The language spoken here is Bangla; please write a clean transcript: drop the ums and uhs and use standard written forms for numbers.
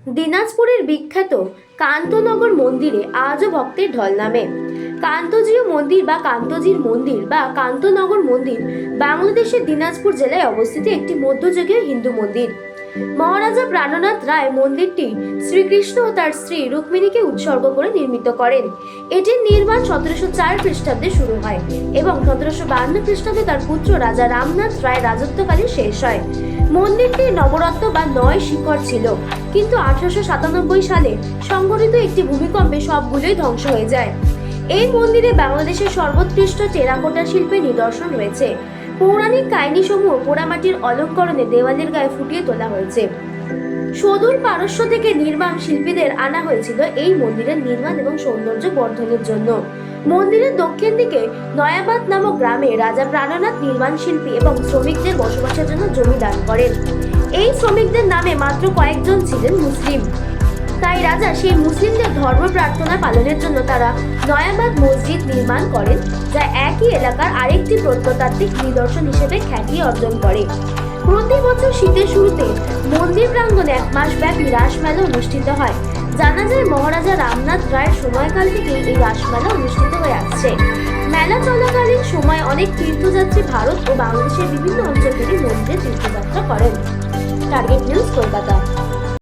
দিনাজপুরের বিখ্যাত কান্তনগর মন্দিরে আজও ভক্তের ঢল নামে। কান্তজিউ মন্দির বা কান্তজির মন্দির বা কান্তনগর মন্দির বাংলাদেশের দিনাজপুর জেলায় অবস্থিত একটি মধ্যযুগীয় হিন্দু মন্দির। মহারাজা প্রাণনাথ রায় মন্দিরটি শ্রীকৃষ্ণ ও তার স্ত্রী রুক্মিণীকে উৎসর্গ করে নির্মিত করেন। এটির নির্মাণ 1704 খ্রিস্টাব্দে শুরু হয় এবং 1752 খ্রিস্টাব্দে তার পুত্র রাজা রামনাথ রায় রাজত্বকালে শেষ হয়। মন্দিরটি নবরত্ন বা 9 শিখর ছিল, কিন্তু 1897 সালে সংঘটিত একটি ভূমিকম্পে সবগুলোই ধ্বংস হয়ে যায়। এই মন্দিরে বাংলাদেশের সর্বোৎকৃষ্ট টেরাকোটা শিল্পের নিদর্শন রয়েছে। পৌরাণিক কাহিনীসমূহ পোড়ামাটির অলঙ্করণে দেওয়ালের গায়ে ফুটিয়ে তোলা হয়েছে। সুদূর পারস্য থেকে নির্মাণ শিল্পীদের আনা হয়েছিল এই মন্দিরের নির্মাণ এবং সৌন্দর্য বর্ধনের জন্য। মন্দিরের দক্ষিণ দিকে নয়াবাদ নামক গ্রামে রাজা প্রাণনাথ নির্মাণ শিল্পী এবং শ্রমিকদের বসবাসের জন্য জমি দান করেন। এই শ্রমিকদের নামে মাত্র কয়েকজন ছিলেন মুসলিম, তাই রাজা সেই মুসলিমদের ধর্ম প্রার্থনা পালনের জন্য তারা নয়াবাদ মসজিদ নির্মাণ করেন, যা একই এলাকার আরেকটি প্রত্নতাত্ত্বিক নিদর্শন হিসেবে খ্যাতি অর্জন করে। প্রতি বছর শীতের শুরুতে মন্দির প্রাঙ্গণে 1 মাস ব্যাপী রাসমেলা অনুষ্ঠিত হয়। জানা যায় মহারাজা রামনাথ রায়ের সময়কাল থেকে এই রাসমেলা অনুষ্ঠিত হয়ে আসছে। মেলা চলাকালীন সময় অনেক তীর্থযাত্রী ভারত ও বাংলাদেশের বিভিন্ন অঞ্চল থেকে মন্দিরে তীর্থযাত্রা করেন। Target news, Kolkata.